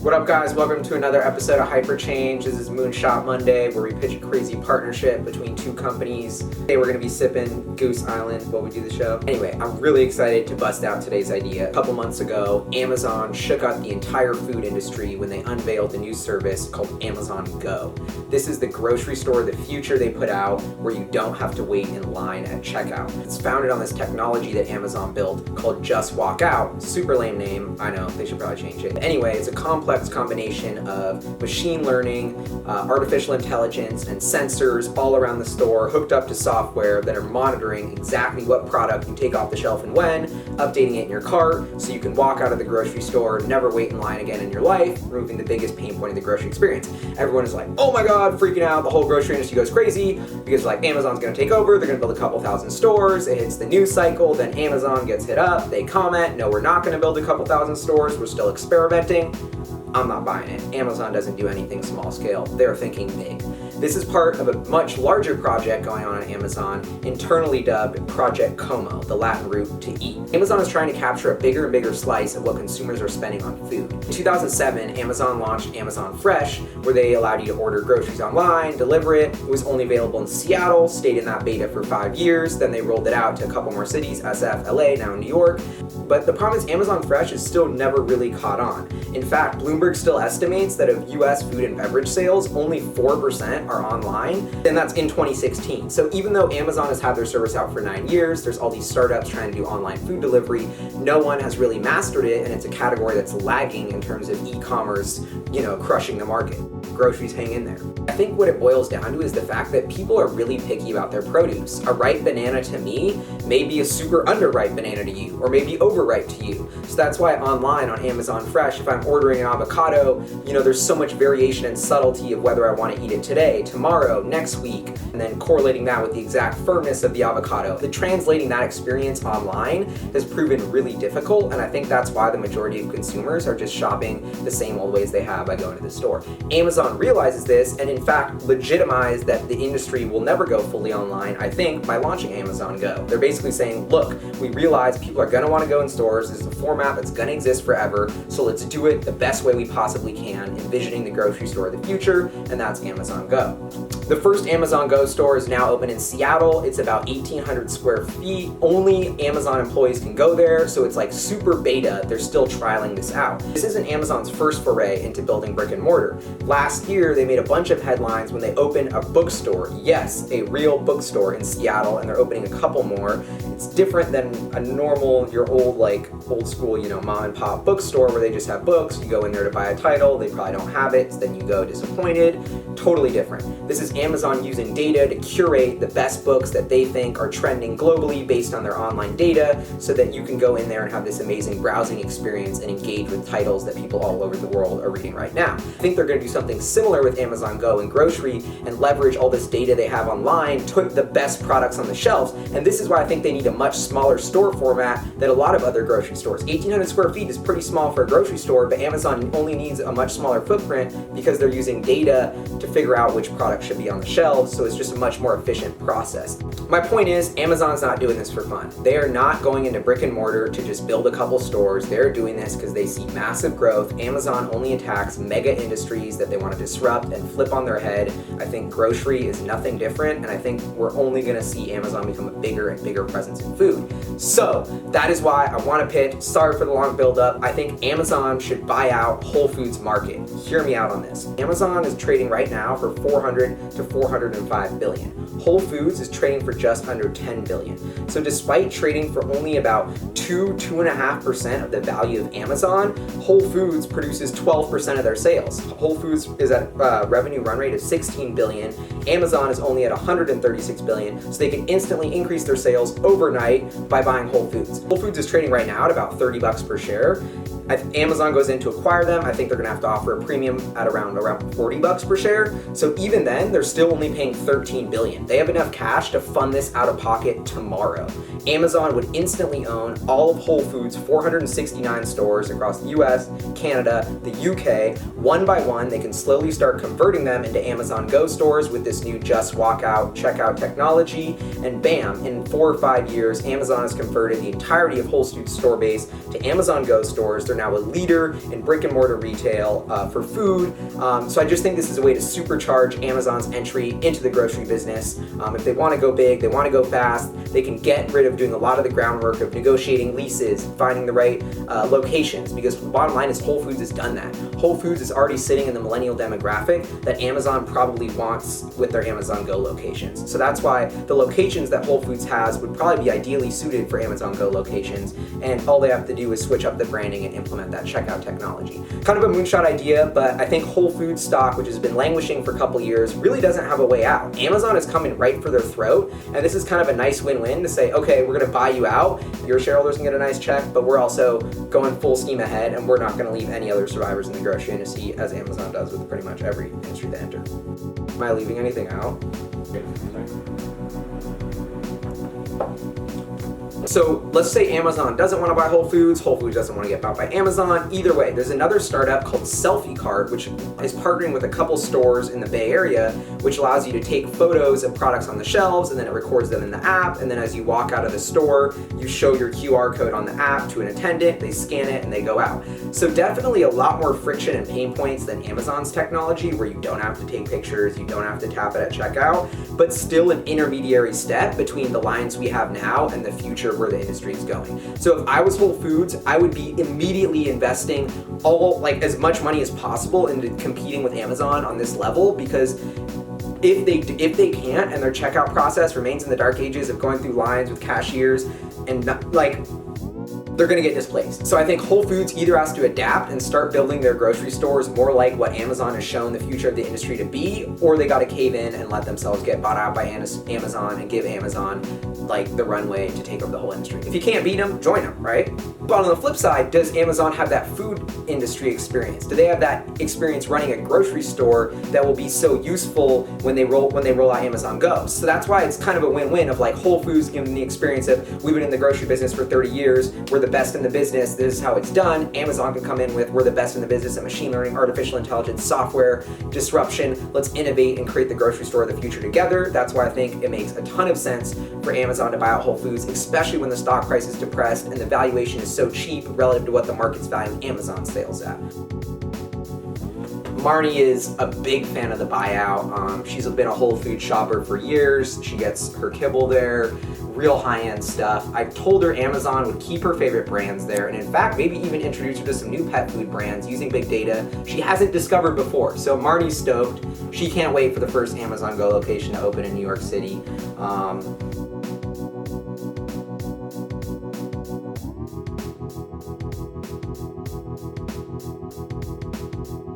What up, guys? Welcome to another episode of HyperChange. This is Moonshot Monday, where we pitch a crazy partnership between two companies. Today we're going to be sipping Goose Island while we do the show. Anyway, I'm really excited to bust out today's idea. A couple months ago, Amazon shook out the entire food industry when they unveiled a new service called Amazon Go. This is the grocery store of the future they put out, where you don't have to wait in line at checkout. It's founded on this technology that Amazon built called Just Walk Out. Super lame name. I know, they should probably change it. Anyway, it's a complex combination of machine learning, artificial intelligence, and sensors all around the store hooked up to software that are monitoring exactly what product you take off the shelf and when, updating it in your cart so you can walk out of the grocery store, never wait in line again in your life, removing the biggest pain point of the grocery experience. Everyone is like, oh my god, freaking out, the whole grocery industry goes crazy because like Amazon's gonna take over, they're gonna build a couple thousand stores, it hits the news cycle, then Amazon gets hit up, they comment, no, we're not gonna build a couple thousand stores, we're still experimenting. I'm not buying it. Amazon doesn't do anything small scale. They're thinking big. This is part of a much larger project going on Amazon, internally dubbed Project Como, the Latin root to eat. Amazon is trying to capture a bigger and bigger slice of what consumers are spending on food. In 2007, Amazon launched Amazon Fresh, where they allowed you to order groceries online, deliver it. It was only available in Seattle, stayed in that beta for 5 years, then they rolled it out to a couple more cities, SF, LA, now New York. But the problem is Amazon Fresh is still never really caught on. In fact, Bloomberg still estimates that of US food and beverage sales, only 4% are online, and that's in 2016. So even though Amazon has had their service out for 9 years, there's all these startups trying to do online food delivery, no one has really mastered it, and it's a category that's lagging in terms of e-commerce, crushing the market. Groceries hang in there. I think what it boils down to is the fact that people are really picky about their produce. A ripe banana to me may be a super underripe banana to you, or maybe overripe to you. So that's why online on Amazon Fresh, if I'm ordering an avocado, there's so much variation and subtlety of whether I want to eat it today, tomorrow, next week, and then correlating that with the exact firmness of the avocado. Translating that experience online has proven really difficult, and I think that's why the majority of consumers are just shopping the same old ways they have by going to the store. Amazon realizes this and in fact legitimized that the industry will never go fully online, I think, by launching Amazon Go. They're basically saying, look, we realize people are going to want to go in stores, this is a format that's going to exist forever, so let's do it the best way we possibly can, envisioning the grocery store of the future, and that's Amazon Go. The first Amazon Go store is now open in Seattle. It's about 1,800 square feet. Only Amazon employees can go there, so it's like super beta. They're still trialing this out. This isn't Amazon's first foray into building brick and mortar. Last year, they made a bunch of headlines when they opened a bookstore. Yes, a real bookstore in Seattle, and they're opening a couple more. It's different than a normal, your old school, mom and pop bookstore where they just have books. You go in there to buy a title, they probably don't have it, so then you go disappointed. Totally different. This is Amazon using data to curate the best books that they think are trending globally based on their online data, so that you can go in there and have this amazing browsing experience and engage with titles that people all over the world are reading right now. I think they're going to do something similar with Amazon Go and grocery and leverage all this data they have online to put the best products on the shelves. And this is why I think they need a much smaller store format than a lot of other grocery stores. 1,800 square feet is pretty small for a grocery store, but Amazon only needs a much smaller footprint because they're using data to figure out which products should be on the shelves, so it's just a much more efficient process. My point is, Amazon's not doing this for fun. They are not going into brick and mortar to just build a couple stores. They're doing this because they see massive growth. Amazon only attacks mega industries that they want to disrupt and flip on their head. I think grocery is nothing different, and I think we're only going to see Amazon become a bigger and bigger presence in food. So that is why I want to pitch, sorry for the long build-up, I think Amazon should buy out Whole Foods Market. Hear me out on this. Amazon is trading right now for 400 to 405 billion. Whole Foods is trading for just under 10 billion. So despite trading for only about 2.5% of the value of Amazon, Whole Foods produces 12% of their sales. Whole Foods is at a revenue run rate of 16 billion. Amazon is only at 136 billion, so they can instantly increase their sales overnight by buying Whole Foods. Whole Foods is trading right now at about 30 bucks per share. If Amazon goes in to acquire them, I think they're going to have to offer a premium at around 40 bucks per share. So even then, they're still only paying $13 billion. They have enough cash to fund this out of pocket tomorrow. Amazon would instantly own all of Whole Foods' 469 stores across the US, Canada, the UK. One by one, they can slowly start converting them into Amazon Go stores with this new just walk out, checkout technology, and bam, in 4 or 5 years, Amazon has converted the entirety of Whole Foods store base to Amazon Go stores. They're now a leader in brick and mortar retail for food. So I just think this is a way to supercharge Amazon's entry into the grocery business. If they want to go big, they want to go fast, they can get rid of doing a lot of the groundwork of negotiating leases, finding the right locations, because the bottom line is Whole Foods has done that. Whole Foods is already sitting in the millennial demographic that Amazon probably wants with their Amazon Go locations. So that's why the locations that Whole Foods has would probably be ideally suited for Amazon Go locations, and all they have to do is switch up the branding and implement that checkout technology. Kind of a moonshot idea, but I think Whole Foods stock, which has been languishing for a couple years, really doesn't have a way out. Amazon is coming right for their throat, and this is kind of a nice win-win to say, okay, we're gonna buy you out, your shareholders can get a nice check, but we're also going full steam ahead, and we're not gonna leave any other survivors in the grocery industry, as Amazon does with pretty much every industry they enter. Am I leaving anything out? So let's say Amazon doesn't want to buy Whole Foods doesn't want to get bought by Amazon. Either way, there's another startup called Selfie Cart, which is partnering with a couple stores in the Bay Area, which allows you to take photos of products on the shelves, and then it records them in the app, and then as you walk out of the store, you show your QR code on the app to an attendant, they scan it, and they go out. So definitely a lot more friction and pain points than Amazon's technology, where you don't have to take pictures, you don't have to tap it at checkout, but still an intermediary step between the lines we have now and the future where the industry is going. So if I was Whole Foods, I would be immediately investing as much money as possible into competing with Amazon on this level, because if they can't, and their checkout process remains in the dark ages of going through lines with cashiers and they're gonna get displaced. So I think Whole Foods either has to adapt and start building their grocery stores more like what Amazon has shown the future of the industry to be, or they gotta cave in and let themselves get bought out by Amazon and give Amazon the runway to take over the whole industry. If you can't beat them, join them, right? But on the flip side, does Amazon have that food industry experience? Do they have that experience running a grocery store that will be so useful when they roll out Amazon Go? So that's why it's kind of a win-win of Whole Foods giving the experience of, we've been in the grocery business for 30 years, we're the best in the business, this is how it's done. Amazon can come in with, we're the best in the business at machine learning, artificial intelligence, software, disruption. Let's innovate and create the grocery store of the future together. That's why I think it makes a ton of sense for Amazon to buy out Whole Foods, especially when the stock price is depressed and the valuation is so cheap relative to what the market's valuing Amazon sales at. Marnie is a big fan of the buyout. She's been a Whole Foods shopper for years. She gets her kibble there, real high-end stuff. I told her Amazon would keep her favorite brands there, and in fact, maybe even introduce her to some new pet food brands using big data she hasn't discovered before. So Marnie's stoked. She can't wait for the first Amazon Go location to open in New York City.